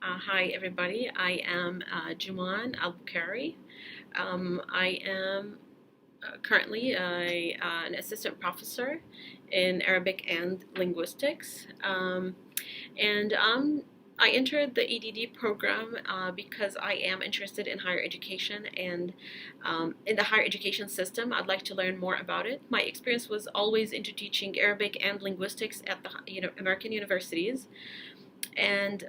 Hi, everybody. I am Juman Albuquerque. I am currently an assistant professor in Arabic and linguistics. And I entered the EDD program because I am interested in higher education and in the higher education system. I'd like to learn more about it. My experience was always into teaching Arabic and linguistics at the American universities,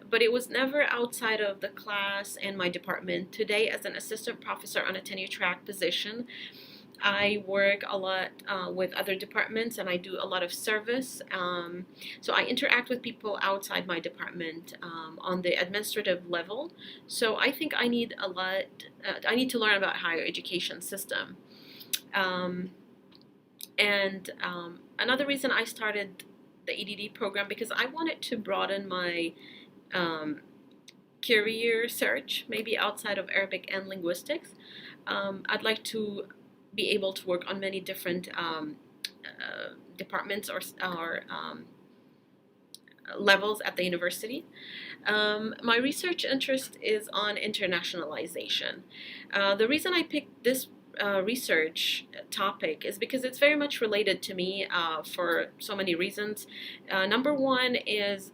but it was never outside of the class and my department. Today, as an assistant professor on a tenure track position, I work a lot with other departments and I do a lot of service. So I interact with people outside my department on the administrative level. So I think I need a lot. I need to learn about higher education system. Um, and another reason I started the EDD program because I wanted to broaden my um, career search, maybe outside of Arabic and linguistics. I'd like to be able to work on many different departments or levels at the university. My research interest is on internationalization. The reason I picked this research topic is because it's very much related to me for so many reasons. Number one is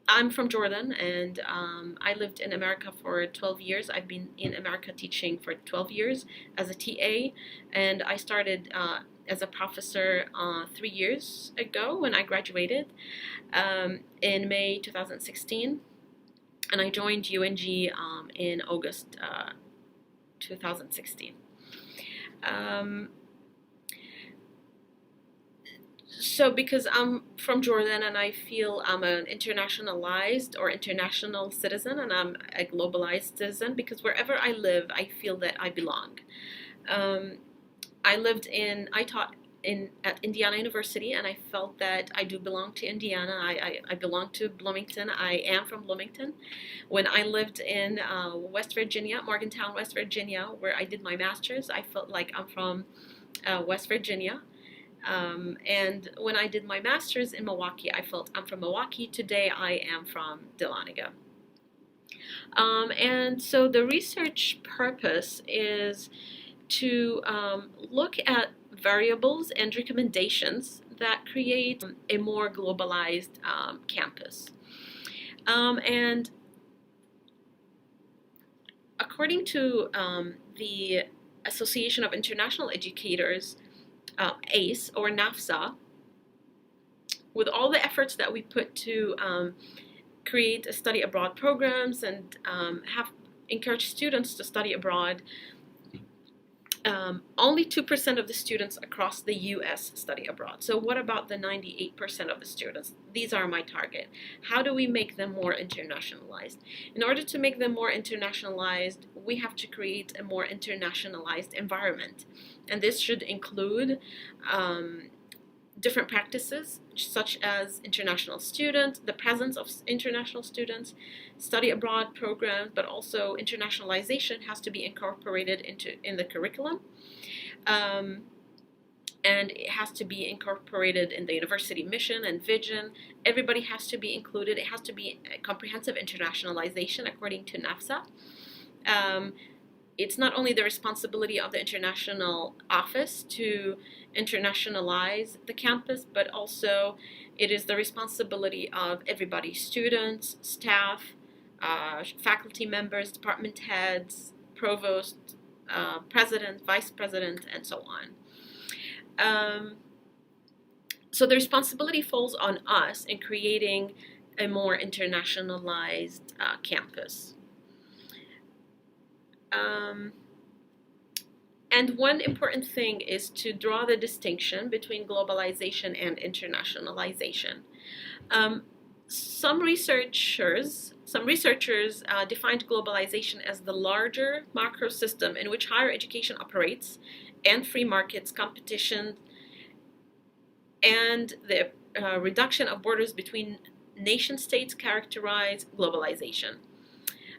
I'm from Jordan, and I lived in America for 12 years. I've been in America teaching for 12 years as a TA, and I started as a professor 3 years ago when I graduated in May 2016, and I joined UNG in August 2016. Um, So, because I'm from Jordan and I feel I'm an internationalized or international citizen and I'm a globalized citizen, because wherever I live, I feel that I belong. Um, I taught at Indiana University, and I felt that I do belong to Indiana. I belong to Bloomington. I am from Bloomington. When I lived in West Virginia, Morgantown, West Virginia, where I did my master's, I felt like I'm from West Virginia. And when I did my master's in Milwaukee, I felt I'm from Milwaukee. Today, I am from Dahlonega. And so the research purpose is to look at variables and recommendations that create a more globalized campus. And according to the Association of International Educators, ACE or NAFSA, with all the efforts that we put to create study abroad programs and have encouraged students to study abroad, only 2% of the students across the US study abroad. So what about the 98% of the students? These are my target. How do we make them more internationalized? In order to make them more internationalized, we have to create a more internationalized environment. And this should include different practices such as international students, the presence of international students, study abroad programs, but also internationalization has to be incorporated in the curriculum. And it has to be incorporated in the university mission and vision. Everybody has to be included. It has to be a comprehensive internationalization according to NAFSA. It's not only the responsibility of the international office to internationalize the campus, but also it is the responsibility of everybody, students, staff, faculty members, department heads, provost, president, vice president, and so on. So the responsibility falls on us in creating a more internationalized campus. And one important thing is to draw the distinction between globalization and internationalization. Some researchers defined globalization as the larger macro system in which higher education operates, and free markets, competition, and the reduction of borders between nation states characterize globalization.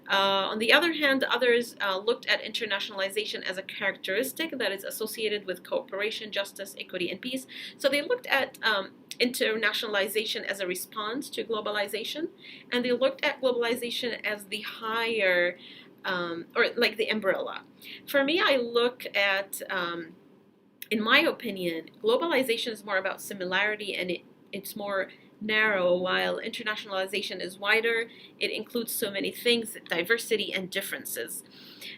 On the other hand, others looked at internationalization as a characteristic that is associated with cooperation, justice, equity, and peace. So they looked at internationalization as a response to globalization, and they looked at globalization as the higher, or like the umbrella. For me, I look at, in my opinion, globalization is more about similarity, and it's more narrow, while internationalization is wider. It includes so many things, diversity and differences.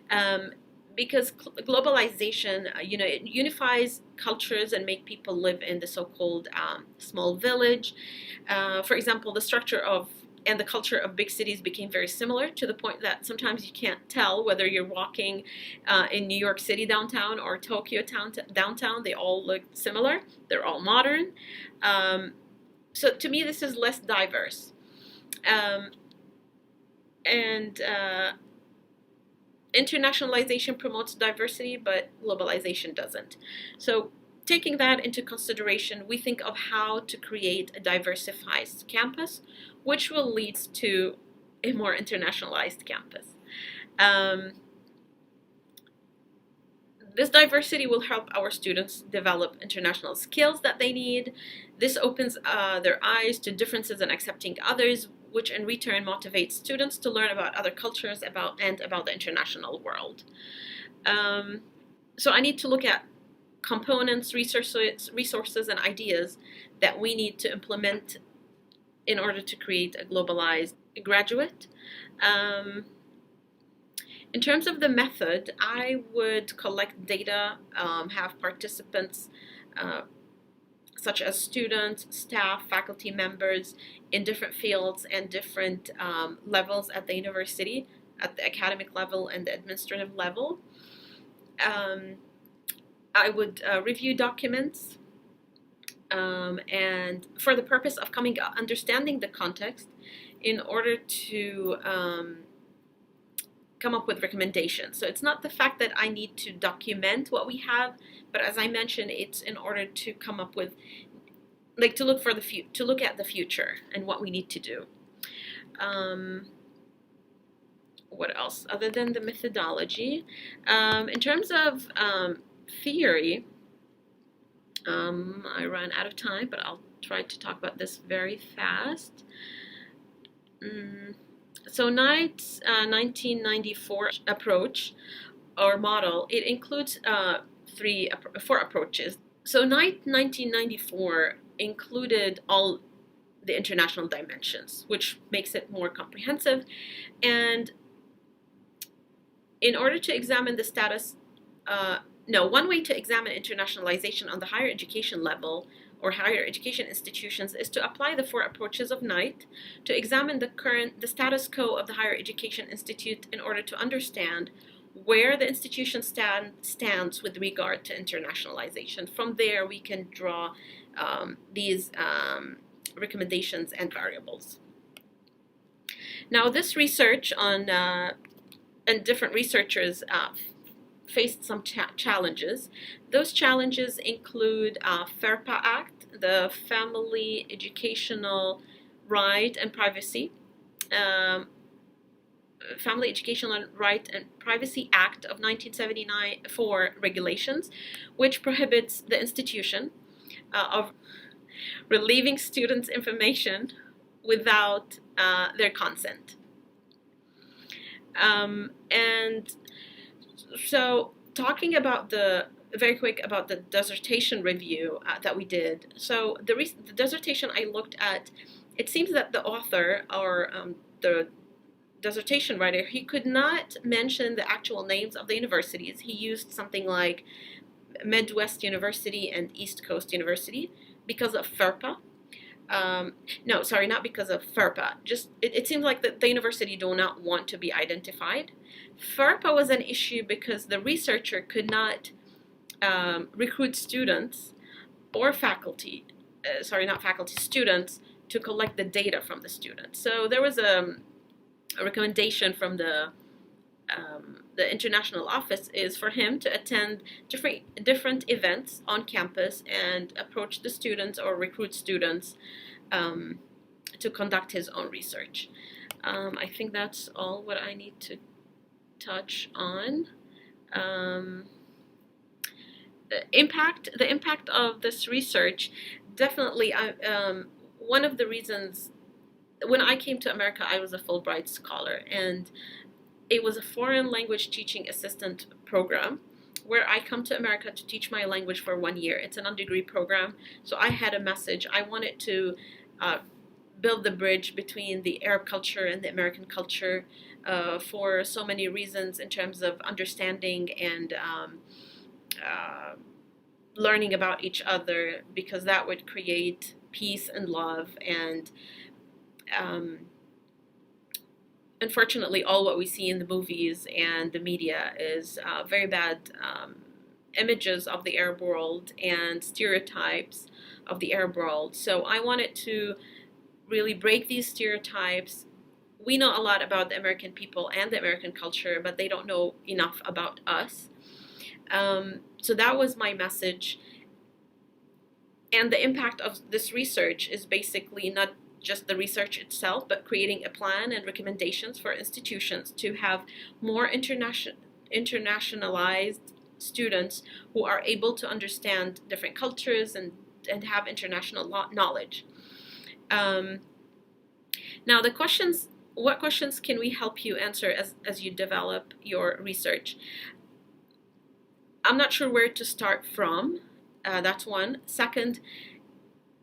Um, because globalization, it unifies cultures and make people live in the so-called small village. For example, the structure of and the culture of big cities became very similar, to the point that sometimes you can't tell whether you're walking in New York City downtown or Tokyo downtown. They all look similar. They're all modern. So to me, this is less diverse. Um, and Internationalization promotes diversity, but globalization doesn't. So taking that into consideration, we think of how to create a diversified campus, which will lead to a more internationalized campus. This diversity will help our students develop international skills that they need. This opens their eyes to differences and accepting others, which in return motivates students to learn about other cultures about the international world. So I need to look at components, resources, and ideas that we need to implement in order to create a globalized graduate. In terms of the method, I would collect data, have participants such as students, staff, faculty members in different fields and different levels at the university, at the academic level and the administrative level. I would review documents, and for the purpose of understanding the context, in order to come up with recommendations. So it's not the fact that I need to document what we have, but as I mentioned, it's in order to come up with, like, to look at the future and what we need to do. What else other than the methodology? In terms of theory, I ran out of time, but I'll try to talk about this very fast. So Knight's 1994 approach or model, it includes four approaches. So Knight 1994 included all the international dimensions, which makes it more comprehensive. And in order to examine the status, one way to examine internationalization on the higher education level or higher education institutions is to apply the four approaches of Knight to examine the status quo of the higher education institute in order to understand where the institution stands with regard to internationalization. From there, we can draw these recommendations and variables. Now, this research and different researchers faced some challenges. Those challenges include FERPA Act, the Family Educational Right and Privacy, Family Educational Right and Privacy Act of 1974 regulations, which prohibits the institution of relieving students' information without their consent. And so talking about very quick about the dissertation review that we did. So the dissertation I looked at, it seems that the author or the dissertation writer, he could not mention the actual names of the universities. He used something like Midwest University and East Coast University because of FERPA. No, sorry, not because of FERPA. Just it seems like the university do not want to be identified. FERPA was an issue because the researcher could not recruit students or faculty, students, to collect the data from the students. So there was a recommendation from the international office is for him to attend different events on campus and approach the students or recruit students to conduct his own research. I think that's all what I need to touch on. The impact of this research, Definitely. One of the reasons when I came to America, I was a Fulbright scholar, and it was a foreign language teaching assistant program where I come to America to teach my language for 1 year. It's an underdegree program, so I had a message. I wanted to uh, build the bridge between the Arab culture and the American culture for so many reasons in terms of understanding and uh, learning about each other, because that would create peace and love. And um, unfortunately, all what we see in the movies and the media is very bad images of the Arab world and stereotypes of the Arab world. So I wanted to really break these stereotypes. We know a lot about the American people and the American culture, but they don't know enough about us. So that was my message. And the impact of this research is basically not just the research itself, but creating a plan and recommendations for institutions to have more internationalized students who are able to understand different cultures and have international knowledge. Now the questions, what questions can we help you answer as you develop your research? I'm not sure where to start from. That's one. Second,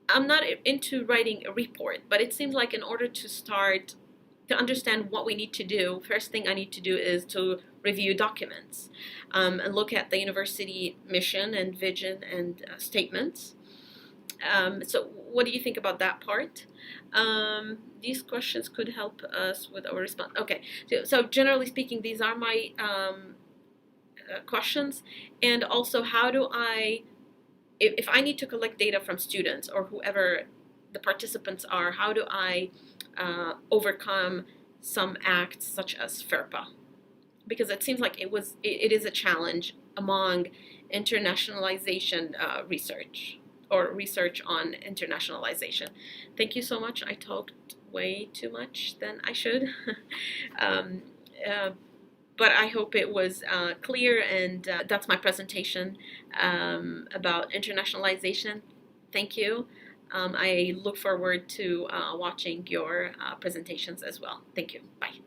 I'm not into writing a report, but it seems like in order to start to understand what we need to do, first thing I need to do is to review documents and look at the university mission and vision and statements. So what do you think about that part? These questions could help us with our response. Okay, so generally speaking, these are my questions. And also, how do if I need to collect data from students or whoever the participants are, how do I overcome some acts such as FERPA? Because it seems like it is a challenge among internationalization research or research on internationalization. Thank you so much. I talked way too much than I should. um, but I hope it was clear, and that's my presentation about internationalization. Thank you. I look forward to watching your presentations as well. Thank you. Bye.